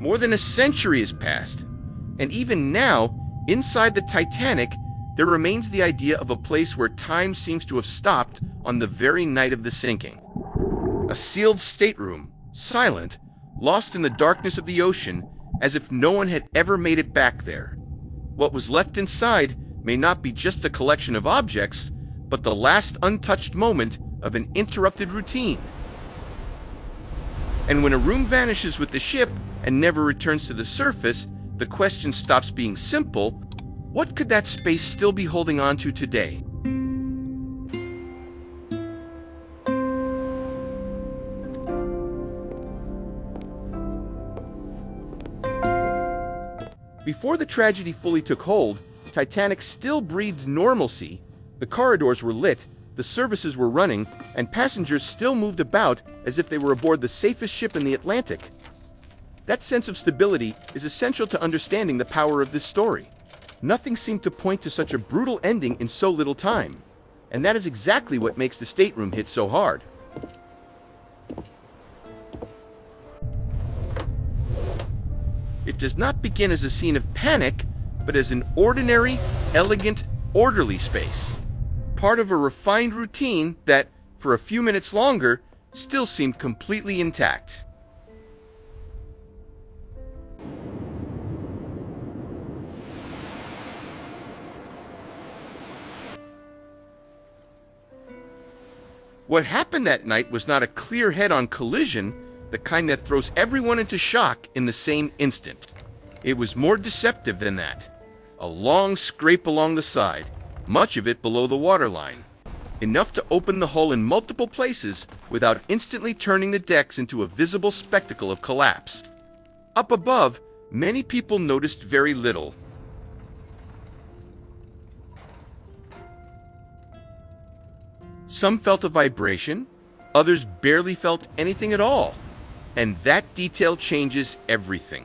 More than a century has passed, and even now, inside the Titanic, there remains the idea of a place where time seems to have stopped on the very night of the sinking. A sealed stateroom, silent, lost in the darkness of the ocean, as if no one had ever made it back there. What was left inside may not be just a collection of objects, but the last untouched moment of an interrupted routine. And when a room vanishes with the ship and never returns to the surface, the question stops being simple: what could that space still be holding on to today? Before the tragedy fully took hold, Titanic still breathed normalcy. The corridors were lit, the services were running, and passengers still moved about as if they were aboard the safest ship in the Atlantic. That sense of stability is essential to understanding the power of this story. Nothing seemed to point to such a brutal ending in so little time, and that is exactly what makes the stateroom hit so hard. It does not begin as a scene of panic, but as an ordinary, elegant, orderly space. Part of a refined routine that, for a few minutes longer, still seemed completely intact. What happened that night was not a clear head-on collision, the kind that throws everyone into shock in the same instant. It was more deceptive than that. A long scrape along the side, much of it below the waterline, enough to open the hull in multiple places without instantly turning the decks into a visible spectacle of collapse. Up above, many people noticed very little. Some felt a vibration, others barely felt anything at all. And that detail changes everything.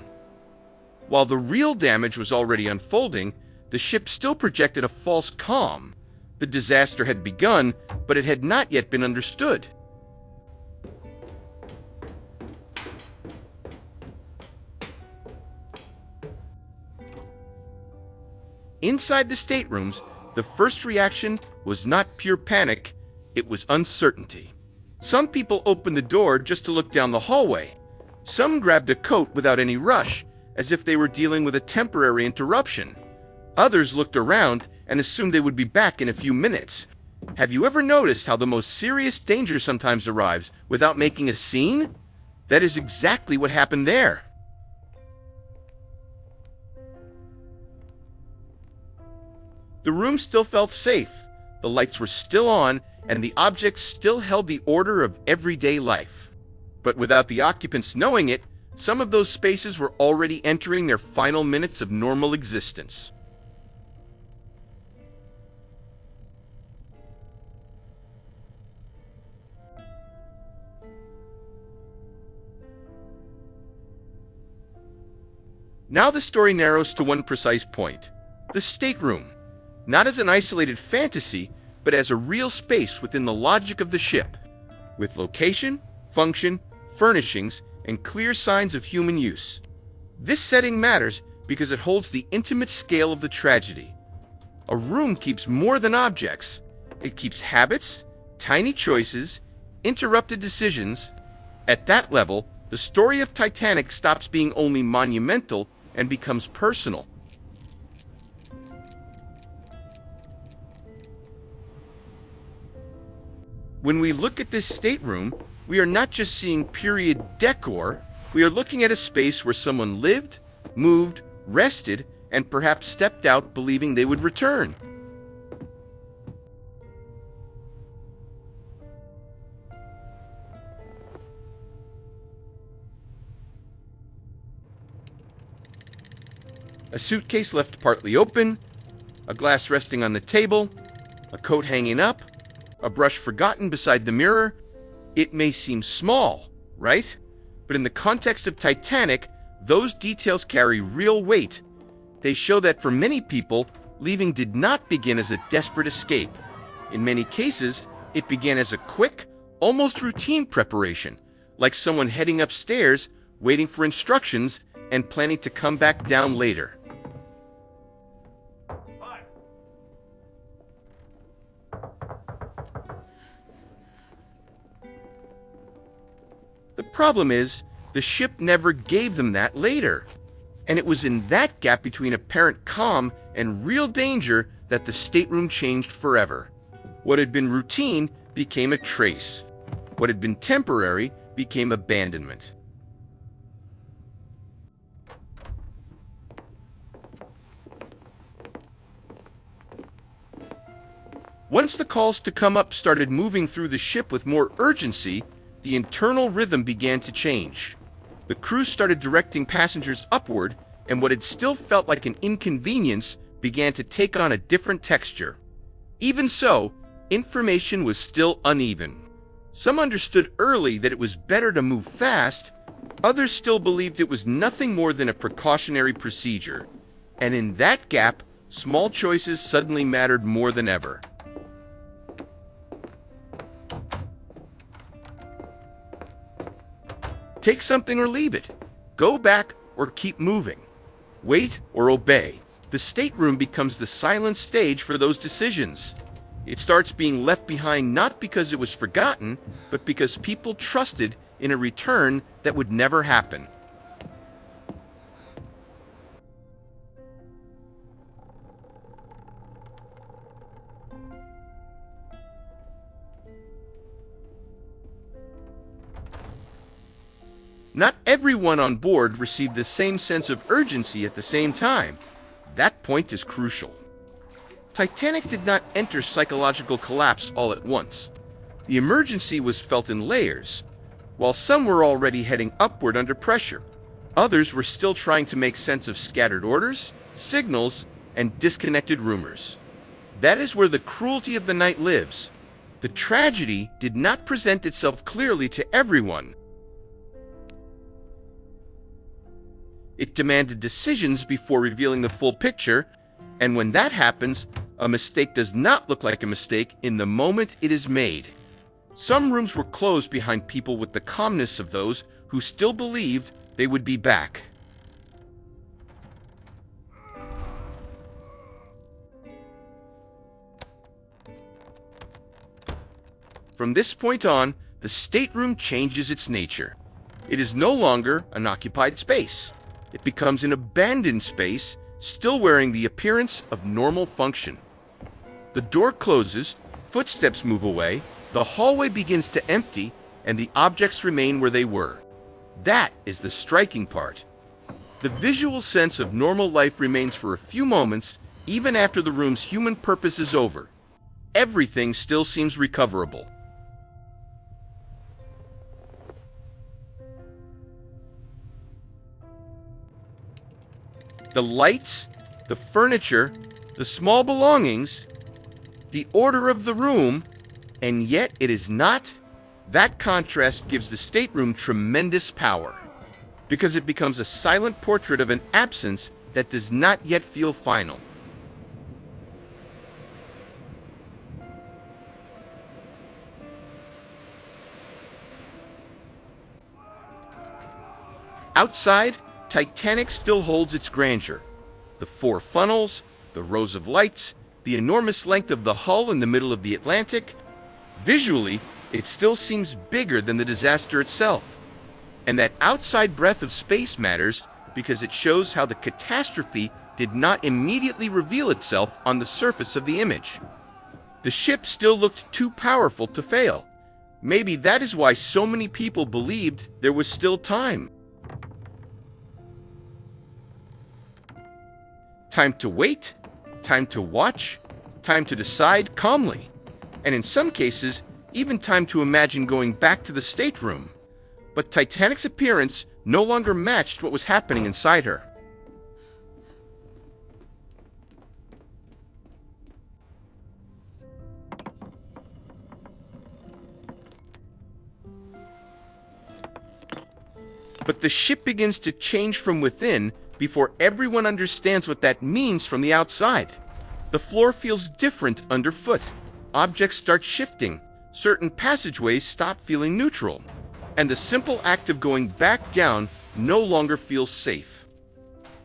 While the real damage was already unfolding, the ship still projected a false calm. The disaster had begun, but it had not yet been understood. Inside the staterooms, the first reaction was not pure panic, it was uncertainty. Some people opened the door just to look down the hallway. Some grabbed a coat without any rush, as if they were dealing with a temporary interruption. Others looked around and assumed they would be back in a few minutes. Have you ever noticed how the most serious danger sometimes arrives without making a scene? That is exactly what happened there. The room still felt safe, the lights were still on, and the objects still held the order of everyday life. But without the occupants knowing it, some of those spaces were already entering their final minutes of normal existence. Now the story narrows to one precise point: the stateroom, not as an isolated fantasy, but as a real space within the logic of the ship, with location, function, furnishings, and clear signs of human use. This setting matters because it holds the intimate scale of the tragedy. A room keeps more than objects. It keeps habits, tiny choices, interrupted decisions. At that level, the story of Titanic stops being only monumental and becomes personal. When we look at this stateroom, we are not just seeing period decor, we are looking at a space where someone lived, moved, rested, and perhaps stepped out believing they would return. A suitcase left partly open, a glass resting on the table, a coat hanging up, a brush forgotten beside the mirror. It may seem small, right? But in the context of Titanic, those details carry real weight. They show that for many people, leaving did not begin as a desperate escape. In many cases, it began as a quick, almost routine preparation, like someone heading upstairs, waiting for instructions, and planning to come back down later. The problem is, the ship never gave them that later. And it was in that gap between apparent calm and real danger that the stateroom changed forever. What had been routine became a trace. What had been temporary became abandonment. Once the calls to come up started moving through the ship with more urgency, the internal rhythm began to change. The crew started directing passengers upward, and what had still felt like an inconvenience began to take on a different texture. Even so, information was still uneven. Some understood early that it was better to move fast, others still believed it was nothing more than a precautionary procedure. And in that gap, small choices suddenly mattered more than ever. Take something or leave it. Go back or keep moving. Wait or obey. The stateroom becomes the silent stage for those decisions. It starts being left behind not because it was forgotten, but because people trusted in a return that would never happen. Not everyone on board received the same sense of urgency at the same time. That point is crucial. Titanic did not enter psychological collapse all at once. The emergency was felt in layers. While some were already heading upward under pressure, others were still trying to make sense of scattered orders, signals, and disconnected rumors. That is where the cruelty of the night lives. The tragedy did not present itself clearly to everyone. It demanded decisions before revealing the full picture, and when that happens, a mistake does not look like a mistake in the moment it is made. Some rooms were closed behind people with the calmness of those who still believed they would be back. From this point on, the stateroom changes its nature. It is no longer an occupied space. It becomes an abandoned space, still wearing the appearance of normal function. The door closes, footsteps move away, the hallway begins to empty, and the objects remain where they were. That is the striking part. The visual sense of normal life remains for a few moments, even after the room's human purpose is over. Everything still seems recoverable. The lights, the furniture, the small belongings, the order of the room, and yet it is not. That contrast gives the stateroom tremendous power, because it becomes a silent portrait of an absence that does not yet feel final. Outside, Titanic still holds its grandeur. The four funnels, the rows of lights, the enormous length of the hull in the middle of the Atlantic. Visually, it still seems bigger than the disaster itself. And that outside breath of space matters because it shows how the catastrophe did not immediately reveal itself on the surface of the image. The ship still looked too powerful to fail. Maybe that is why so many people believed there was still time. Time to wait, time to watch, time to decide calmly, and in some cases, even time to imagine going back to the stateroom. But Titanic's appearance no longer matched what was happening inside her. But the ship begins to change from within before everyone understands what that means from the outside. The floor feels different underfoot. Objects start shifting. Certain passageways stop feeling neutral. And the simple act of going back down no longer feels safe.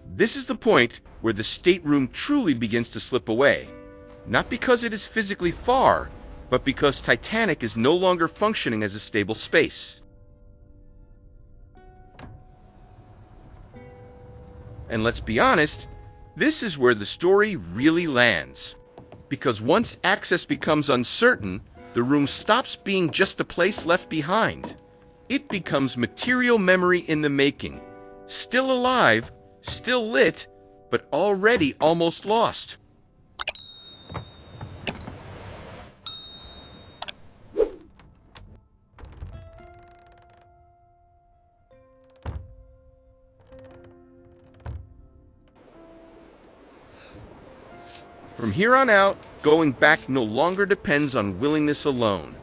This is the point where the stateroom truly begins to slip away, not because it is physically far, but because Titanic is no longer functioning as a stable space. And let's be honest, this is where the story really lands. Because once access becomes uncertain, the room stops being just a place left behind. It becomes material memory in the making, still alive, still lit, but already almost lost. From here on out, going back no longer depends on willingness alone.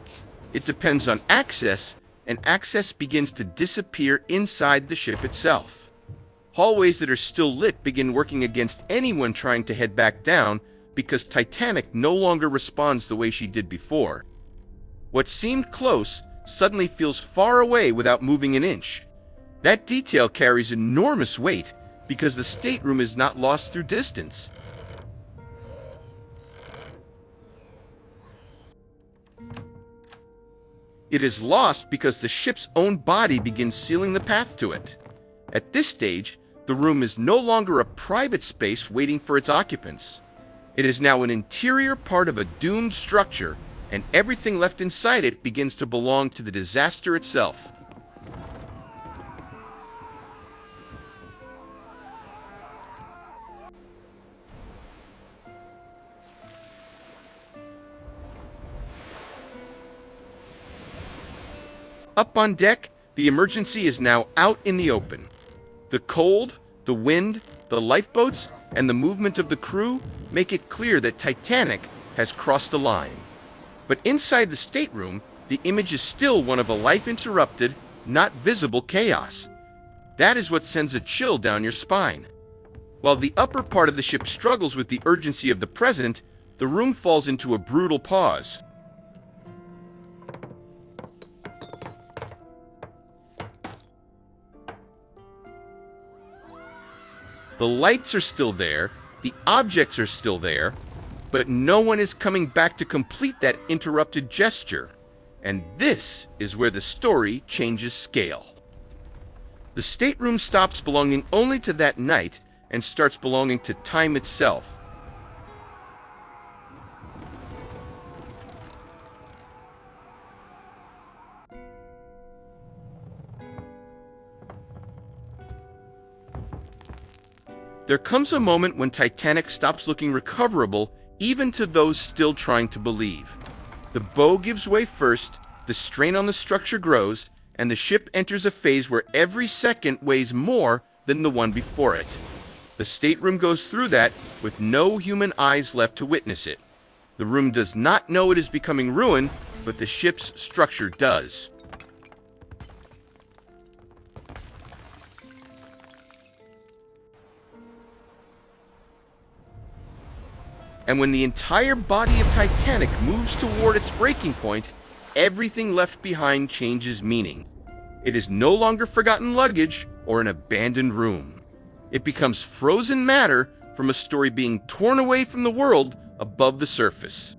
It depends on access, and access begins to disappear inside the ship itself. Hallways that are still lit begin working against anyone trying to head back down because Titanic no longer responds the way she did before. What seemed close suddenly feels far away without moving an inch. That detail carries enormous weight because the stateroom is not lost through distance. It is lost because the ship's own body begins sealing the path to it. At this stage, the room is no longer a private space waiting for its occupants. It is now an interior part of a doomed structure, and everything left inside it begins to belong to the disaster itself. Up on deck, the emergency is now out in the open. The cold, the wind, the lifeboats, and the movement of the crew make it clear that Titanic has crossed the line. But inside the stateroom, the image is still one of a life-interrupted, not visible chaos. That is what sends a chill down your spine. While the upper part of the ship struggles with the urgency of the present, the room falls into a brutal pause. The lights are still there, the objects are still there, but no one is coming back to complete that interrupted gesture. And this is where the story changes scale. The stateroom stops belonging only to that night and starts belonging to time itself. There comes a moment when Titanic stops looking recoverable, even to those still trying to believe. The bow gives way first, the strain on the structure grows, and the ship enters a phase where every second weighs more than the one before it. The stateroom goes through that with no human eyes left to witness it. The room does not know it is becoming ruined, but the ship's structure does. And when the entire body of Titanic moves toward its breaking point, everything left behind changes meaning. It is no longer forgotten luggage or an abandoned room. It becomes frozen matter from a story being torn away from the world above the surface.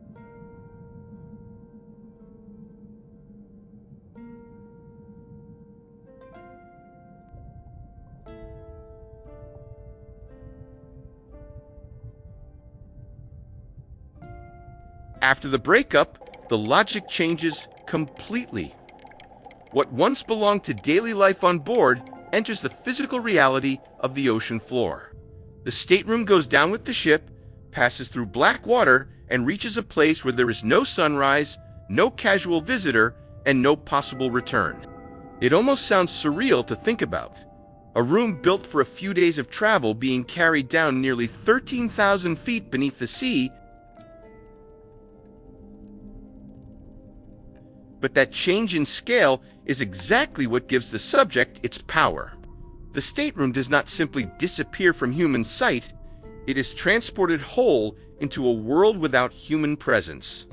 After the breakup, the logic changes completely. What once belonged to daily life on board enters the physical reality of the ocean floor. The stateroom goes down with the ship, passes through black water, and reaches a place where there is no sunrise, no casual visitor, and no possible return. It almost sounds surreal to think about. A room built for a few days of travel being carried down nearly 13,000 feet beneath the sea. But that change in scale is exactly what gives the subject its power. The stateroom does not simply disappear from human sight, it is transported whole into a world without human presence,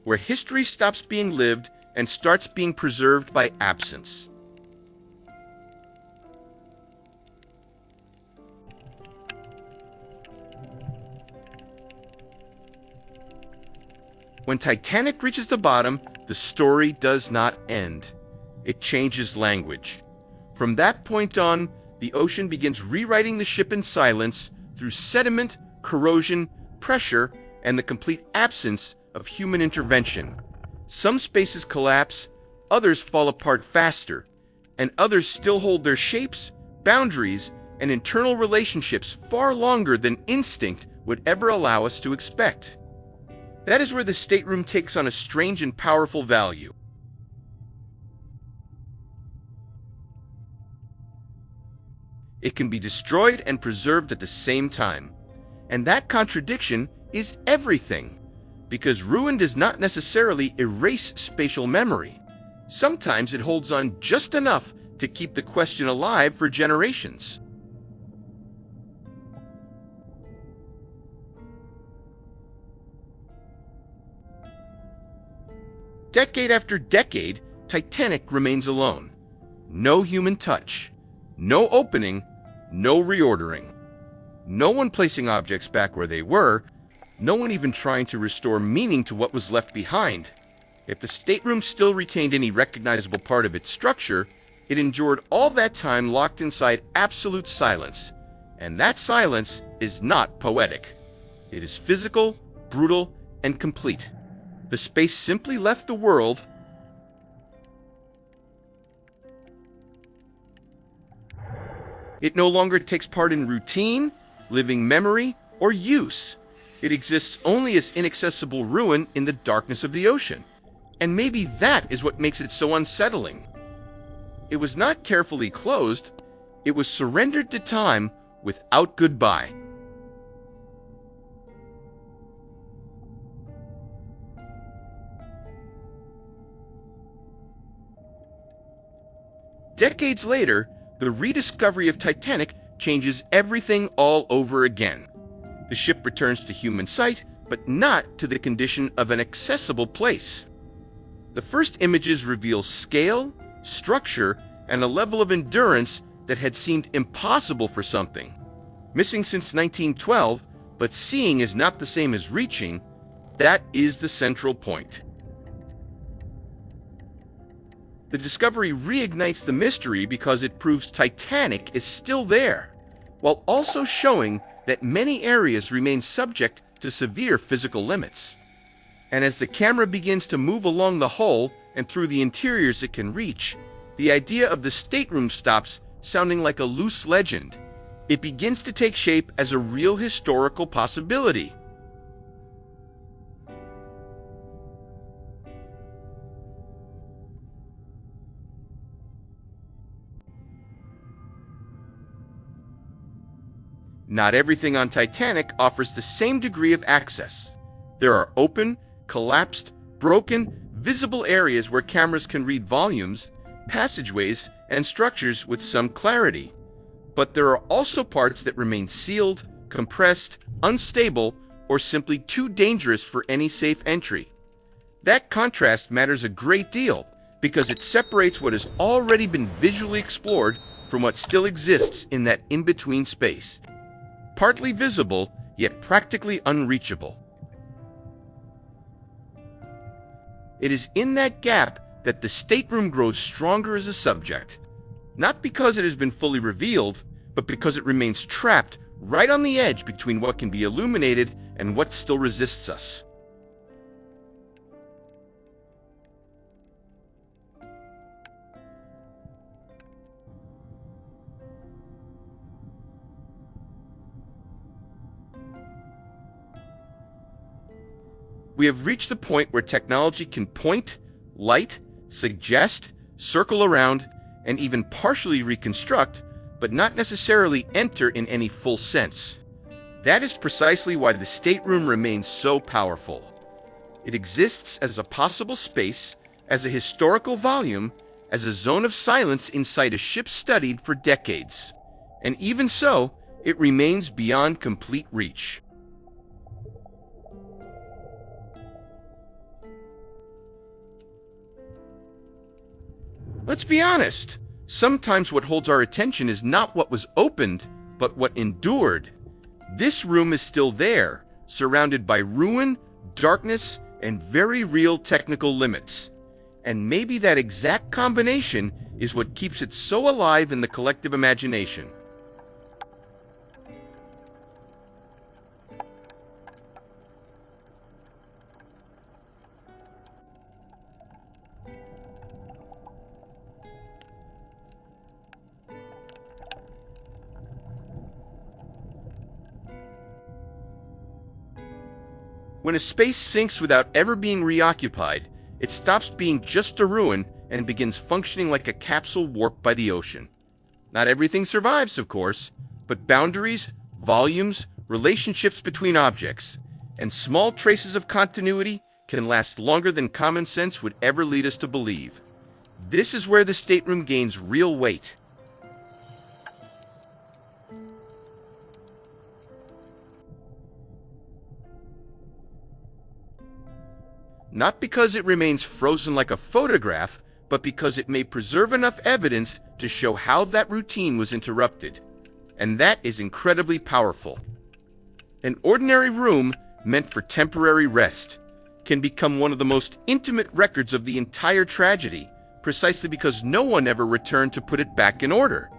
where history stops being lived and starts being preserved by absence. When Titanic reaches the bottom, the story does not end. It changes language. From that point on, the ocean begins rewriting the ship in silence through sediment, corrosion, pressure, and the complete absence of human intervention. Some spaces collapse, others fall apart faster, and others still hold their shapes, boundaries, and internal relationships far longer than instinct would ever allow us to expect. That is where the stateroom takes on a strange and powerful value. It can be destroyed and preserved at the same time. And that contradiction is everything, because ruin does not necessarily erase spatial memory. Sometimes it holds on just enough to keep the question alive for generations. Decade after decade, Titanic remains alone. No human touch, no opening, no reordering. No one placing objects back where they were, no one even trying to restore meaning to what was left behind. If the stateroom still retained any recognizable part of its structure, it endured all that time locked inside absolute silence. And that silence is not poetic. It is physical, brutal, and complete. The space simply left the world. It no longer takes part in routine, living memory, or use. It exists only as inaccessible ruin in the darkness of the ocean. And maybe that is what makes it so unsettling. It was not carefully closed. It was surrendered to time without goodbye. Decades later, the rediscovery of Titanic changes everything all over again. The ship returns to human sight, but not to the condition of an accessible place. The first images reveal scale, structure, and a level of endurance that had seemed impossible for something. Missing since 1912, but seeing is not the same as reaching. That is the central point. The discovery reignites the mystery because it proves Titanic is still there, while also showing that many areas remain subject to severe physical limits. And as the camera begins to move along the hull and through the interiors it can reach, the idea of the stateroom stops sounding like a loose legend. It begins to take shape as a real historical possibility. Not everything on Titanic offers the same degree of access. There are open, collapsed, broken, visible areas where cameras can read volumes, passageways, and structures with some clarity. But there are also parts that remain sealed, compressed, unstable, or simply too dangerous for any safe entry. That contrast matters a great deal because it separates what has already been visually explored from what still exists in that in-between space. Partly visible, yet practically unreachable. It is in that gap that the stateroom grows stronger as a subject, not because it has been fully revealed, but because it remains trapped right on the edge between what can be illuminated and what still resists us. We have reached the point where technology can point, light, suggest, circle around, and even partially reconstruct, but not necessarily enter in any full sense. That is precisely why the stateroom remains so powerful. It exists as a possible space, as a historical volume, as a zone of silence inside a ship studied for decades. And even so, it remains beyond complete reach. Let's be honest. Sometimes what holds our attention is not what was opened, but what endured. This room is still there, surrounded by ruin, darkness, and very real technical limits. And maybe that exact combination is what keeps it so alive in the collective imagination. When a space sinks without ever being reoccupied, it stops being just a ruin and begins functioning like a capsule warped by the ocean. Not everything survives, of course, but boundaries, volumes, relationships between objects, and small traces of continuity can last longer than common sense would ever lead us to believe. This is where the stateroom gains real weight. Not because it remains frozen like a photograph, but because it may preserve enough evidence to show how that routine was interrupted. And that is incredibly powerful. An ordinary room, meant for temporary rest, can become one of the most intimate records of the entire tragedy, precisely because no one ever returned to put it back in order.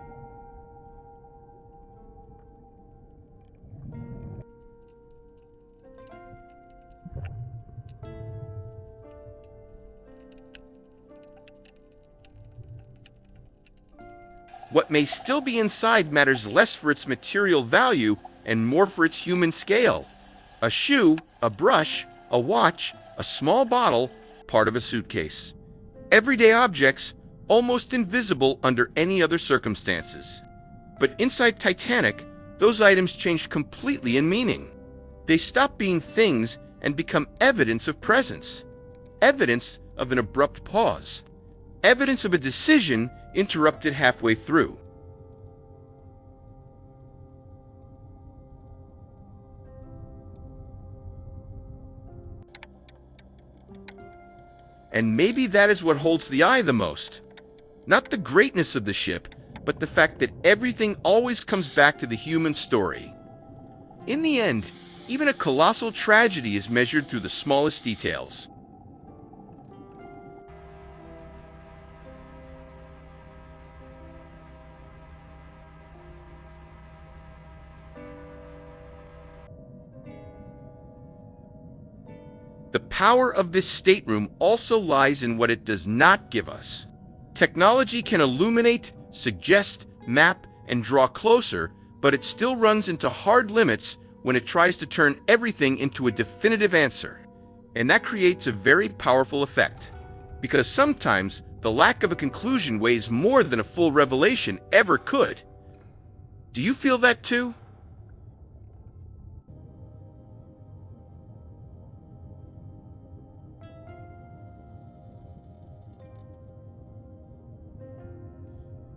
What may still be inside matters less for its material value and more for its human scale. A shoe, a brush, a watch, a small bottle, part of a suitcase. Everyday objects, almost invisible under any other circumstances. But inside Titanic, those items changed completely in meaning. They stop being things and become evidence of presence. Evidence of an abrupt pause. Evidence of a decision interrupted halfway through. And maybe that is what holds the eye the most. Not the greatness of the ship, but the fact that everything always comes back to the human story. In the end, even a colossal tragedy is measured through the smallest details. The power of this stateroom also lies in what it does not give us. Technology can illuminate, suggest, map, and draw closer, but it still runs into hard limits when it tries to turn everything into a definitive answer. And that creates a very powerful effect, because sometimes the lack of a conclusion weighs more than a full revelation ever could. Do you feel that too?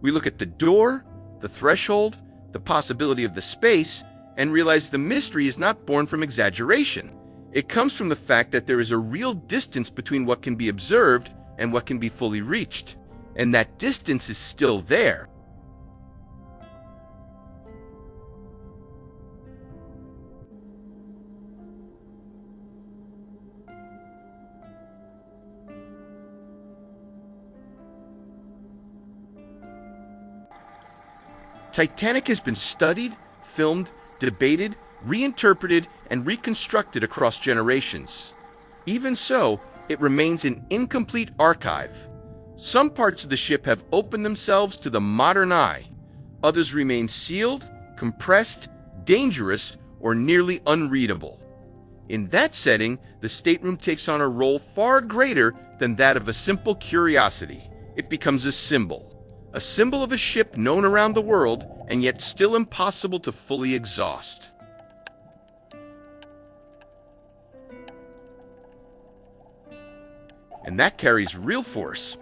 We look at the door, the threshold, the possibility of the space, and realize the mystery is not born from exaggeration. It comes from the fact that there is a real distance between what can be observed and what can be fully reached. And that distance is still there. Titanic has been studied, filmed, debated, reinterpreted, and reconstructed across generations. Even so, it remains an incomplete archive. Some parts of the ship have opened themselves to the modern eye. Others remain sealed, compressed, dangerous, or nearly unreadable. In that setting, the stateroom takes on a role far greater than that of a simple curiosity. It becomes a symbol of a ship known around the world and yet still impossible to fully exhaust. And that carries real force,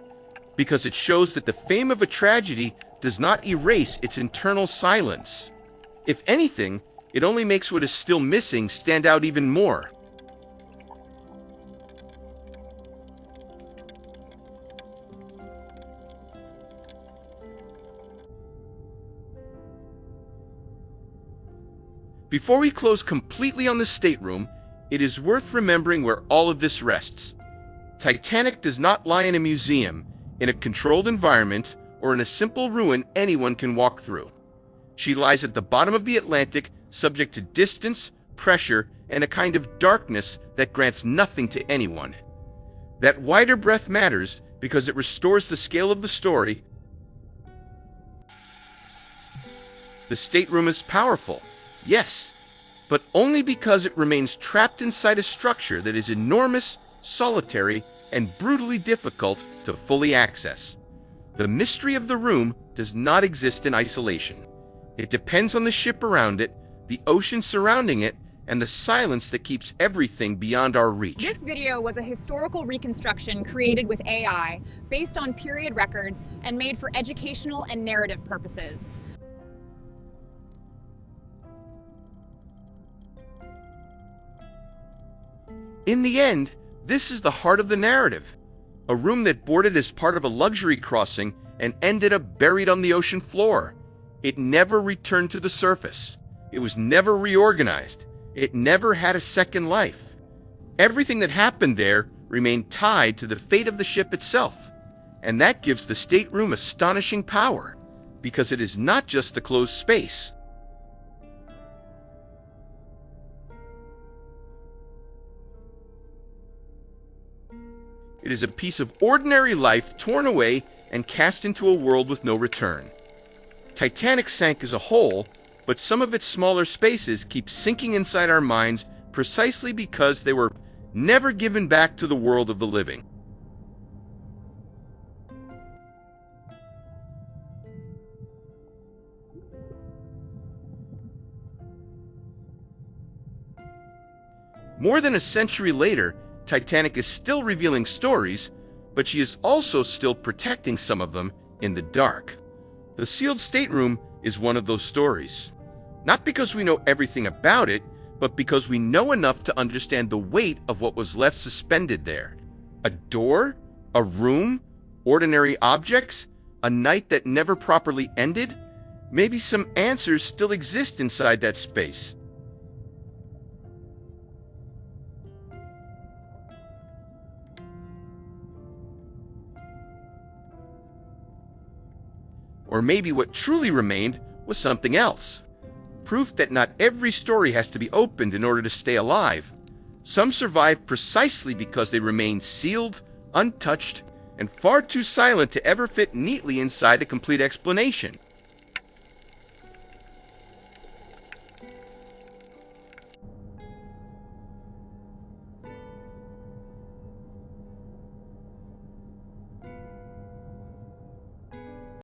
because it shows that the fame of a tragedy does not erase its internal silence. If anything, it only makes what is still missing stand out even more. Before we close completely on the stateroom, It is worth remembering where all of this rests. Titanic does not lie in a museum, in a controlled environment, or in a simple ruin anyone can walk through. She lies at the bottom of the Atlantic, subject to distance, pressure, and a kind of darkness that grants nothing to anyone. That wider breadth matters because it restores the scale of the story. The stateroom is powerful, yes, but only because it remains trapped inside a structure that is enormous, solitary, and brutally difficult to fully access. The mystery of the room does not exist in isolation. It depends on the ship around it, the ocean surrounding it, and the silence that keeps everything beyond our reach. This video was a historical reconstruction created with AI, based on period records, and made for educational and narrative purposes. In the end, this is the heart of the narrative. A room that boarded as part of a luxury crossing and ended up buried on the ocean floor. It never returned to the surface. It was never reorganized. It never had a second life. Everything that happened there remained tied to the fate of the ship itself. And that gives the stateroom astonishing power, because it is not just a closed space. It is a piece of ordinary life torn away and cast into a world with no return. Titanic sank as a whole, but some of its smaller spaces keep sinking inside our minds precisely because they were never given back to the world of the living. More than a century later, Titanic is still revealing stories, but she is also still protecting some of them in the dark. The sealed stateroom is one of those stories. Not because we know everything about it, but because we know enough to understand the weight of what was left suspended there. A door? A room? Ordinary objects? A night that never properly ended? Maybe some answers still exist inside that space. Or maybe what truly remained was something else. Proof that not every story has to be opened in order to stay alive. Some survive precisely because they remain sealed, untouched, and far too silent to ever fit neatly inside a complete explanation.